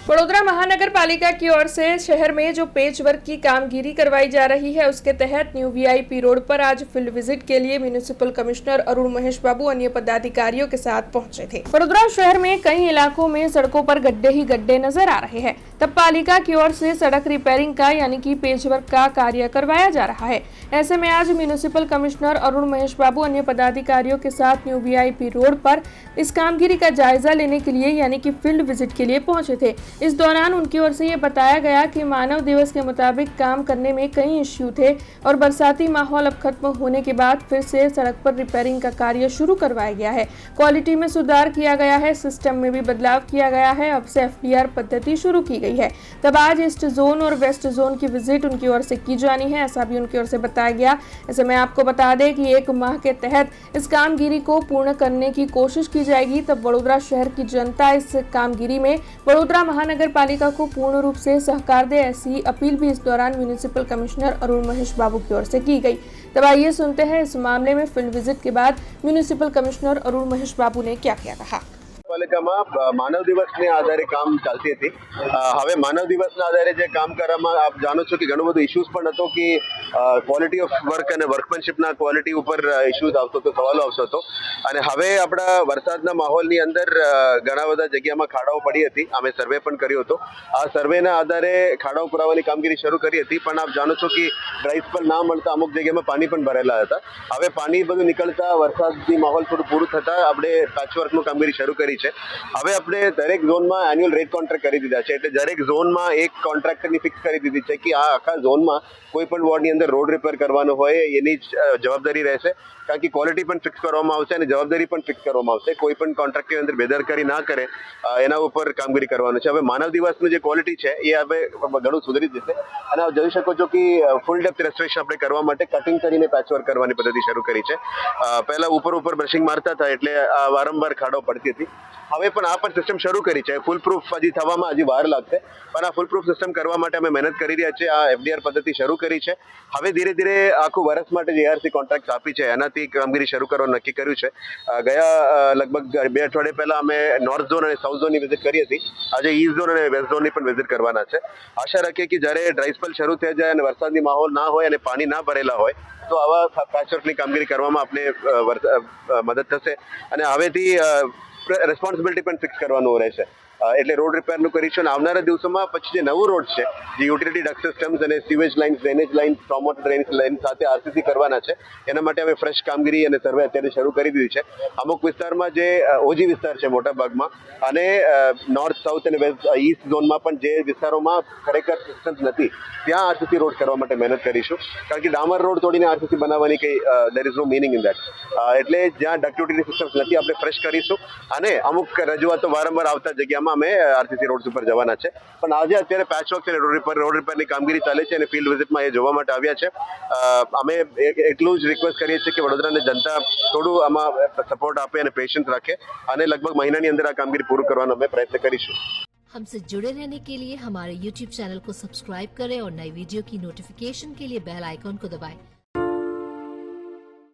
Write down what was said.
वडोदरा महानगर पालिका की ओर से शहर में जो पेच वर्क की कामगिरी करवाई जा रही है, उसके तहत न्यू वीआईपी रोड पर आज फील्ड विजिट के लिए म्युनिसिपल कमिश्नर अरुण महेश बाबू अन्य पदाधिकारियों के साथ पहुंचे थे। वडोदरा शहर में कई इलाकों में सड़कों पर गड्ढे ही गड्ढे नजर आ रहे हैं। तब पालिका की ओर से सड़क रिपेयरिंग का यानी कि पेच वर्क का कार्य करवाया जा रहा है। ऐसे में आज म्युनिसिपल कमिश्नर अरुण महेश बाबू अन्य पदाधिकारियों के साथ न्यू वीआईपी रोड पर इस कामगिरी का जायजा लेने के लिए यानी कि फील्ड विजिट के लिए पहुंचे थे। इस दौरान उनकी ओर से ये बताया गया कि मानव दिवस के मुताबिक काम करने में कई इश्यू थे और बरसाती माहौल अब खत्म होने के बाद फिर से सड़क पर रिपेयरिंग का कार्य शुरू करवाया गया है। क्वालिटी में सुधार किया गया है, सिस्टम में भी बदलाव किया गया है। अब से एफडीआर पद्धति शुरू की गई है। तब आज ईस्ट जोन और वेस्ट जोन की विजिट उनकी ओर से की जानी है, ऐसा भी उनकी ओर से बताया गया। ऐसे में आपको बता दें कि 1 माह के तहत इस कामगिरी को पूर्ण करने की कोशिश की जाएगी। तब वडोदरा शहर की जनता इस कामगिरी में वडोदरा महानगर पालिका को पूर्ण रूप से सहकार दे, ऐसी अपील भी इस दौरान म्युनिसिपल कमिश्नर अरुण महेश बाबू की ओर से की गई। तब आइए सुनते हैं इस मामले में फील्ड विजिट के बाद म्युनिसिपल कमिश्नर अरुण महेश बाबू ने क्या कहा। પાલિકામાં માનવ દિવસને આધારે કામ ચાલતી હતી। હવે માનવ દિવસના આધારે જે કામ કરવામાં આપ જાણો છો કે ઘણું બધું ઇશ્યુઝ પણ હતો કે ક્વોલિટી ઓફ વર્ક અને વર્કમેનશીપના ક્વોલિટી ઉપર ઇશ્યુઝ આવતો હતો, સવાલો આવતો હતો। અને હવે આપણા વરસાદના માહોલની અંદર ઘણા બધા જગ્યામાં ખાડાઓ પડી હતી। અમે સર્વે પણ કર્યો હતો। આ સર્વેના આધારે ખાડાઓ પુરાવાની કામગીરી શરૂ કરી હતી, પણ આપ જાણો છો કે ડ્રાઈ સ્પેલ ના મળતા અમુક જગ્યામાં પાણી પણ ભરેલા હતા। હવે પાણી બધું નીકળતા વરસાદની માહોલ થોડું પૂરું થતા આપણે પેચવર્કનું કામગીરી શરૂ કરી છે। હવે આપણે દરેક ઝોનમાં એન્યુઅલ રેટ કોન્ટ્રાક્ટ કરી દીધા છે, એટલે દરેક ઝોનમાં એક કોન્ટ્રાક્ટરની ફિક્સ કરી દીધી છે કે આ આખા ઝોનમાં કોઈ પણ વોર્ડની અંદર રોડ રિપેર કરવાનો હોય એની જવાબદારી રહેશે, કારણ કે ક્વોલિટી પણ ફિક્સ કરવામાં આવશે અને જવાબદારી પણ ફિક્સ કરવામાં આવશે। કોઈ પણ કોન્ટ્રાક્ટની અંદર બેદરકારી ના કરે એના ઉપર કામગીરી કરવાનું છે। હવે માનવ દિવસનું જે ક્વોલિટી છે એ હવે ઘણું સુધરી જશે અને આપ જોઈ શકો છો કે ફૂલ ડેપ્થ રેસ્ટોરેશન આપણે કરવા માટે કટિંગ કરીને પેચવર્ક કરવાની પદ્ધતિ શરૂ કરી છે। પહેલા ઉપર બ્રશિંગ મારતા હતા એટલે વારંવાર ખાડો પડતી હતી। હવે પણ આ પણ સિસ્ટમ શરૂ કરી છે। ફૂલ પ્રૂફ હજી થવામાં હજી વાર લાગશે, પણ આ ફૂલ પ્રૂફ સિસ્ટમ કરવા માટે અમે મહેનત કરી રહ્યા છીએ। આ એફડીઆર પદ્ધતિ શરૂ કરી છે। હવે ધીરે ધીરે આખું વર્ષ માટે જે એઆરસી કોન્ટ્રાક્ટ આપી છે એનાથી કામગીરી શરૂ કરવાનું નક્કી કર્યું છે। ગયા લગભગ 2 અઠવાડિયા પહેલા અમે નોર્થ ઝોન અને સાઉથ ઝોનની વિઝિટ કરી હતી। આજે ઈસ્ટ ઝોન અને વેસ્ટ ઝોનની પણ વિઝિટ કરવાના છે। આશા રાખીએ કે જ્યારે ડ્રાય સ્પેલ શરૂ થઈ જાય અને વરસાદની માહોલ ના હોય અને પાણી ના ભરેલા હોય તો આવા પેચવર્કની કામગીરી કરવામાં આપણે મદદ થશે અને હવેથી રેસ્પોન્સિબિલિટી પણ ફિક્સ કરવાનું રહેશે। એટલે રોડ રિપેરનું કરીશું અને આવનારા દિવસોમાં પછી જે નવું રોડ છે, જે યુટિલિટી ડક્ટ સિસ્ટમ્સ અને sewage lines, drainage lines, storm water drainage line સાથે આરસીસી કરવાના છે। એના માટે અમે ફ્રેશ કામગીરી અને સર્વે અત્યારે શરૂ કરી દીધી છે। અમુક વિસ્તારમાં જે ઓજી વિસ્તાર છે મોટા ભાગમાં અને નોર્થ, સાઉથ અને વેસ્ટ ઈસ્ટ ઝોનમાં પણ જે વિસ્તારોમાં ખરેખર સિસ્ટમ્સ નથી ત્યાં આરસીસી રોડ કરવા માટે મહેનત કરીશું, કારણ કે ડામર રોડ તોડીને આરસીસી બનાવવાની કંઈ there is no meaning in that. એટલે જ્યાં ડક્ટ યુટિલિટી સિસ્ટમ્સ નથી આપણે ફ્રેશ કરીશું અને અમુક રજૂઆતો વારંવાર આવતા જગ્યામાં અમે આરસીસી રોડ ઉપર જવાના છે। પણ આજે અત્યારે પેચવર્ક અને રોડ રિપેરની કામગીરી ચાલે છે અને ફિલ્ડ વિઝિટમાં એ જોવા માટે આવ્યા છે। અમે એટલું જ રિક્વેસ્ટ કરીએ છીએ કે વડોદરાની જનતા થોડું આમાં સપોર્ટ આપે અને પેશન્સ રાખે અને લગભગ મહિનાની અંદર આ કામગીરી પૂરું કરવાનો અમે પ્રયત્ન કરીશું। हमसे जुड़े रहने के लिए हमारे YouTube चैनल को सब्सक्राइब करें और नई वीडियो की नोटिफिकेशन के लिए बेल आइकॉन को दबाएं।